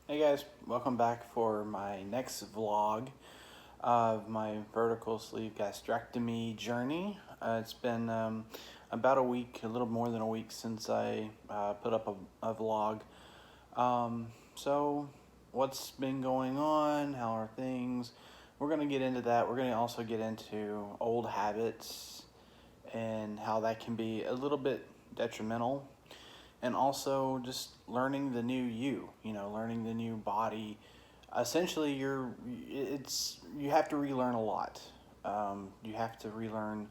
Hey guys, welcome back for my next vlog of my vertical sleeve gastrectomy journey. It's been about a week, a little more than a week since I put up a vlog. So what's been going on? How are things? We're going to get into that. We're going to also get into old habits and how that can be a little bit detrimental, and also just learning the new learning the new body. Essentially, you have to relearn a lot. You have to relearn,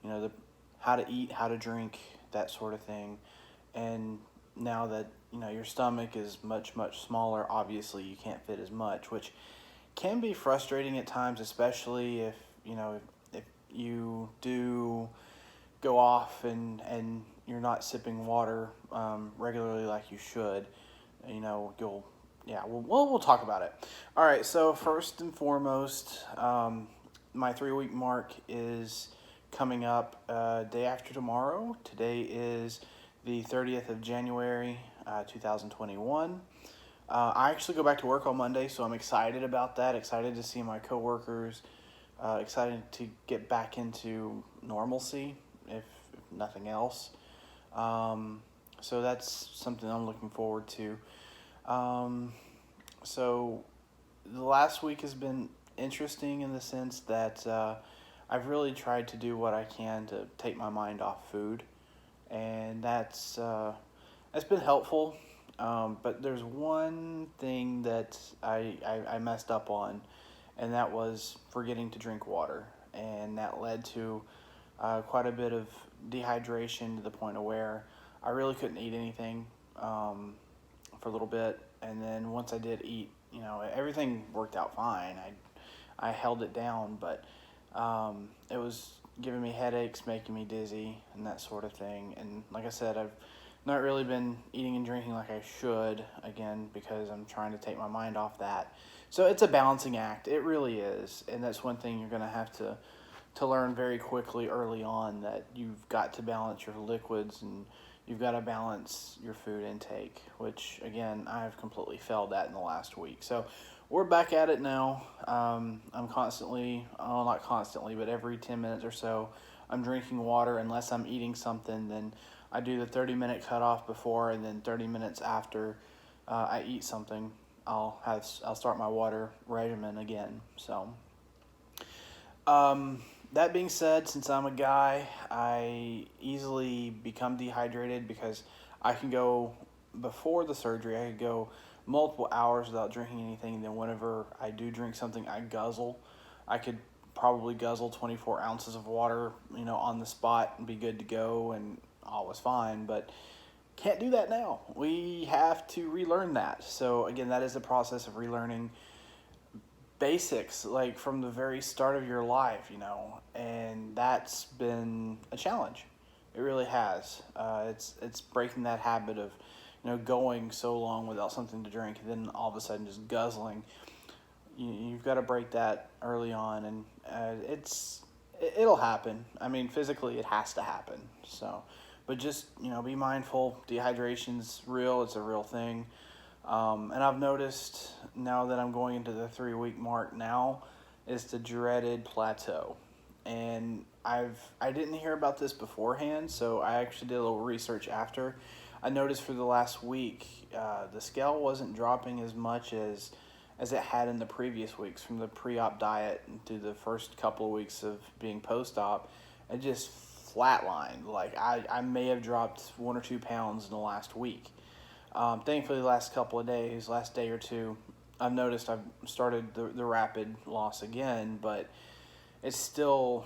the how to eat, how to drink, that sort of thing. And now that your stomach is much smaller, obviously you can't fit as much, which can be frustrating at times, especially if if you do go off and you're not sipping water regularly like you should. You'll yeah, we'll talk about it. All right, so first and foremost, my 3 week mark is coming up day after tomorrow. Today is the 30th of January, 2021. I actually go back to work on Monday, so I'm excited about that. Excited to see my coworkers. Excited to get back into normalcy, if nothing else. So that's something I'm looking forward to. So the last week has been interesting in the sense that I've really tried to do what I can to take my mind off food, and that's been helpful. But there's one thing that I messed up on, and that was forgetting to drink water, and that led to quite a bit of dehydration to the point of where I really couldn't eat anything for a little bit. And then once I did eat, everything worked out fine. I held it down, but it was giving me headaches, making me dizzy, and that sort of thing. And like I said, I've not really been eating and drinking like I should, again, because I'm trying to take my mind off that. So it's a balancing act. It really is. And that's one thing you're going to have to learn very quickly early on, that you've got to balance your liquids and you've got to balance your food intake, which again, I've completely failed at in the last week. So we're back at it now. I'm constantly, oh, not constantly, but every 10 minutes or so, I'm drinking water. Unless I'm eating something, then I do the 30-minute cutoff before, and then 30 minutes after I eat something, I'll start my water regimen again. So that being said, since I'm a guy, I easily become dehydrated because I can go, before the surgery, I could go multiple hours without drinking anything. And then whenever I do drink something, I guzzle. I could probably guzzle 24 ounces of water, on the spot and be good to go, and all was fine. But can't do that now. We have to relearn that. So again, that is the process of relearning basics, like from the very start of your life, and that's been a challenge. It really has. It's breaking that habit of going so long without something to drink, and then all of a sudden just guzzling. You've got to break that early on, and it'll happen. I mean, physically it has to happen. So but just be mindful. Dehydration's real. It's a real thing. And I've noticed now that I'm going into the 3 week mark now, is the dreaded plateau. And I didn't hear about this beforehand, so I actually did a little research after. I noticed for the last week, the scale wasn't dropping as much as it had in the previous weeks, from the pre-op diet to the first couple of weeks of being post-op. It just flatlined. Like I may have dropped 1 or 2 pounds in the last week. Thankfully, the last couple of days, last day or two, I've noticed I've started the rapid loss again, but it's still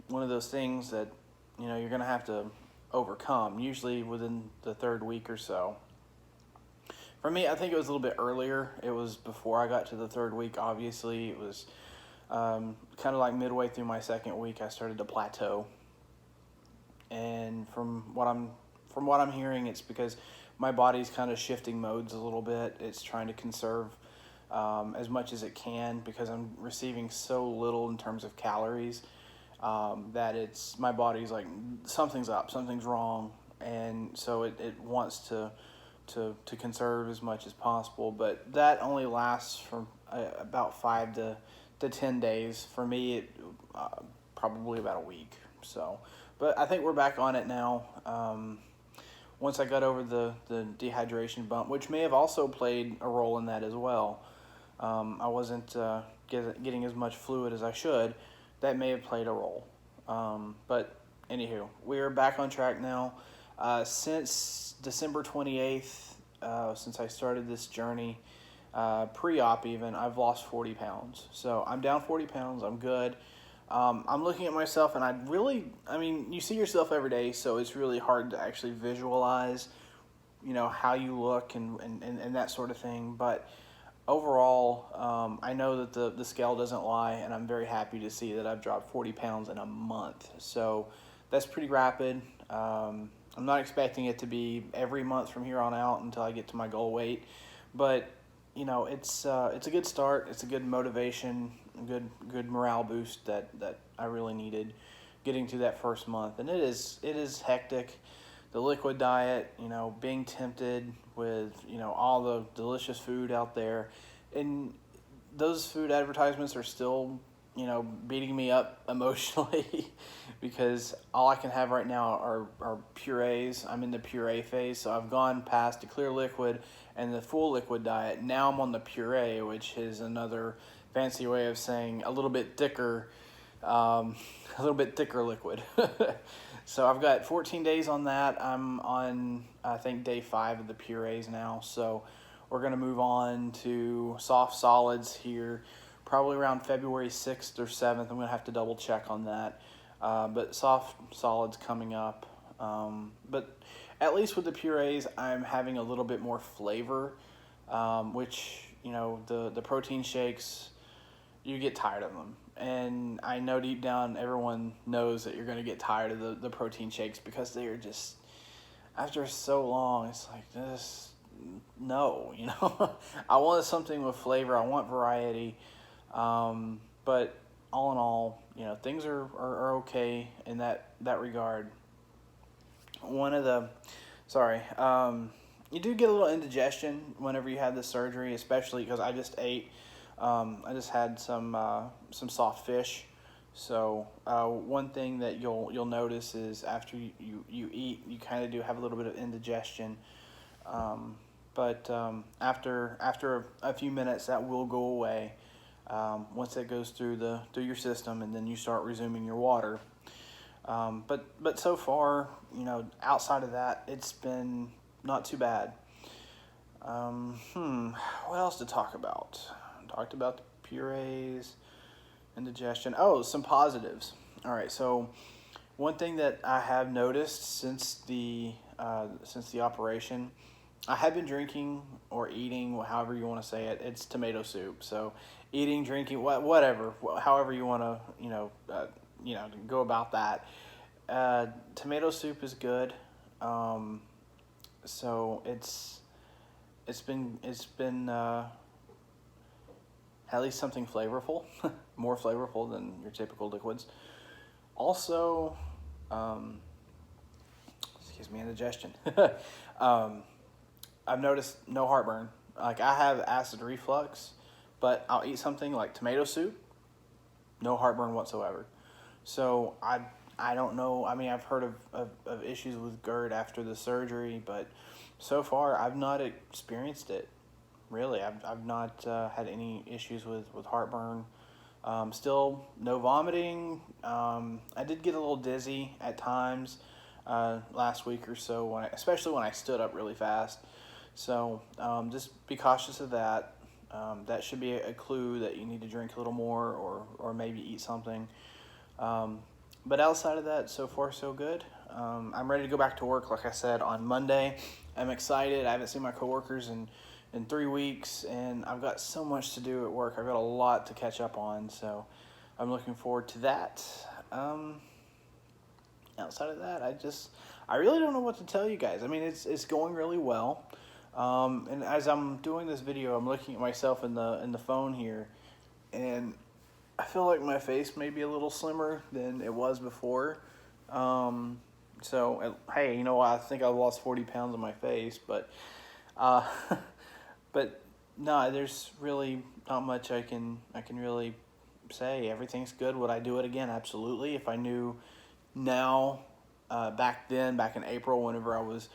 one of those things that you're going to have to overcome, usually within the 3rd week or so. For me, I think it was a little bit earlier. It was before I got to the 3rd week. Obviously, it was kind of like midway through my 2nd week, I started to plateau. And from what I'm hearing, it's because my body's kind of shifting modes a little bit. It's trying to conserve as much as it can, because I'm receiving so little in terms of calories, that my body's like, something's up, something's wrong, and so it wants to to conserve as much as possible. But that only lasts for about 5 to 10 days. For me, it probably about a week. So, but I think we're back on it now. Once I got over the dehydration bump, which may have also played a role in that as well. I wasn't getting as much fluid as I should. That may have played a role. But anywho, we are back on track now. Since December 28th, since I started this journey, pre-op even, I've lost 40 pounds. So I'm down 40 pounds. I'm good. I'm looking at myself, and I mean, you see yourself every day, so it's really hard to actually visualize, how you look and that sort of thing. But overall, I know that the scale doesn't lie, and I'm very happy to see that I've dropped 40 pounds in a month. So that's pretty rapid. I'm not expecting it to be every month from here on out until I get to my goal weight, but it's a good start. It's a good motivation, a good morale boost that I really needed getting to that first month. And it is hectic. The liquid diet, being tempted with, all the delicious food out there. And those food advertisements are still, beating me up emotionally because all I can have right now are purees. I'm in the puree phase, so I've gone past the clear liquid and the full liquid diet. Now I'm on the puree, which is another fancy way of saying a little bit thicker liquid. So I've got 14 days on that. I'm on, I think, day 5 of the purees now. So we're going to move on to soft solids here, probably around February 6th or 7th. I'm going to have to double check on that. But soft solids coming up. But at least with the purees, I'm having a little bit more flavor, which, the protein shakes, you get tired of them. And I know deep down everyone knows that you're going to get tired of the protein shakes because they are just, after so long, it's like this, no, I want something with flavor. I want variety. But all in all, things are okay in that regard. You do get a little indigestion whenever you have the surgery, especially because I just ate. I just had some soft fish. So one thing that you'll notice is after you eat, you kind of do have a little bit of indigestion. But after a few minutes, that will go away. Once it goes through your system, and then you start resuming your water. But so far, outside of that, it's been not too bad. What else to talk about? Talked about the purees, indigestion. Oh, some positives. All right, so one thing that I have noticed since the operation, I have been drinking or eating, however you want to say it. It's tomato soup. So eating, drinking, whatever, however you want to, go about that. Tomato soup is good. So it's been at least something flavorful, more flavorful than your typical liquids. Also, indigestion. I've noticed no heartburn. Like, I have acid reflux, but I'll eat something like tomato soup, no heartburn whatsoever. So I don't know. I mean, I've heard of issues with GERD after the surgery, but so far I've not experienced it. Really, I've not had any issues with heartburn. Still no vomiting. I did get a little dizzy at times last week or so, especially when I stood up really fast. So just be cautious of that. That should be a clue that you need to drink a little more or maybe eat something. But outside of that, so far so good. I'm ready to go back to work, like I said, on Monday. I'm excited. I haven't seen my coworkers in 3 weeks, and I've got so much to do at work. I've got a lot to catch up on, so I'm looking forward to that. Outside of that, I really don't know what to tell you guys. I mean, it's going really well. And as I'm doing this video, I'm looking at myself in the phone here, and I feel like my face may be a little slimmer than it was before. So, hey, you know what? I think I lost 40 pounds on my face, but Uh, but no, there's really not much I can really say. Everything's good. Would I do it again? Absolutely. If I knew now, back then, back in April, whenever I was,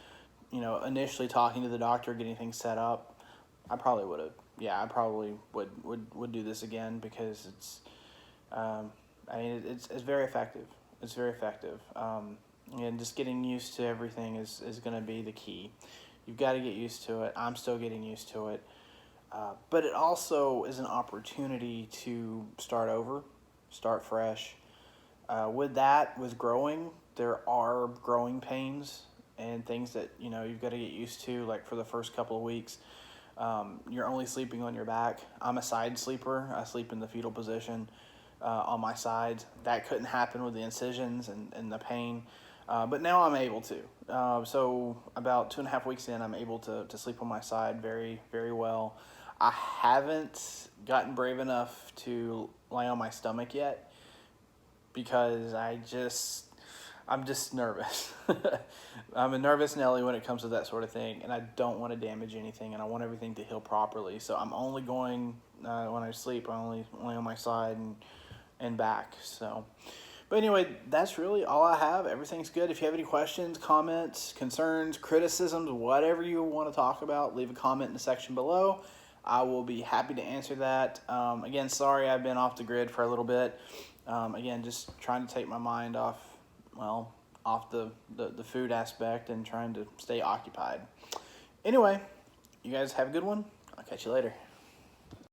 initially talking to the doctor, getting things set up, I probably would have. Yeah, I probably would do this again because it's very effective. It's very effective. And just getting used to everything is going to be the key. You've got to get used to it. I'm still getting used to it. But it also is an opportunity to start over, start fresh. With growing, there are growing pains and things that you've got to get used to. Like for the first couple of weeks, you're only sleeping on your back. I'm a side sleeper. I sleep in the fetal position on my sides. That couldn't happen with the incisions and the pain. But now I'm able to. So about 2.5 weeks in, I'm able to sleep on my side very, very well. I haven't gotten brave enough to lay on my stomach yet because I'm just nervous. I'm a nervous Nelly when it comes to that sort of thing, and I don't want to damage anything, and I want everything to heal properly. So I'm only going, when I sleep, I only lay on my side and back. So, but anyway, that's really all I have. Everything's good. If you have any questions, comments, concerns, criticisms, whatever you want to talk about, leave a comment in the section below. I will be happy to answer that. Again, sorry I've been off the grid for a little bit. Again, just trying to take my mind off the food aspect and trying to stay occupied. Anyway, you guys have a good one. I'll catch you later.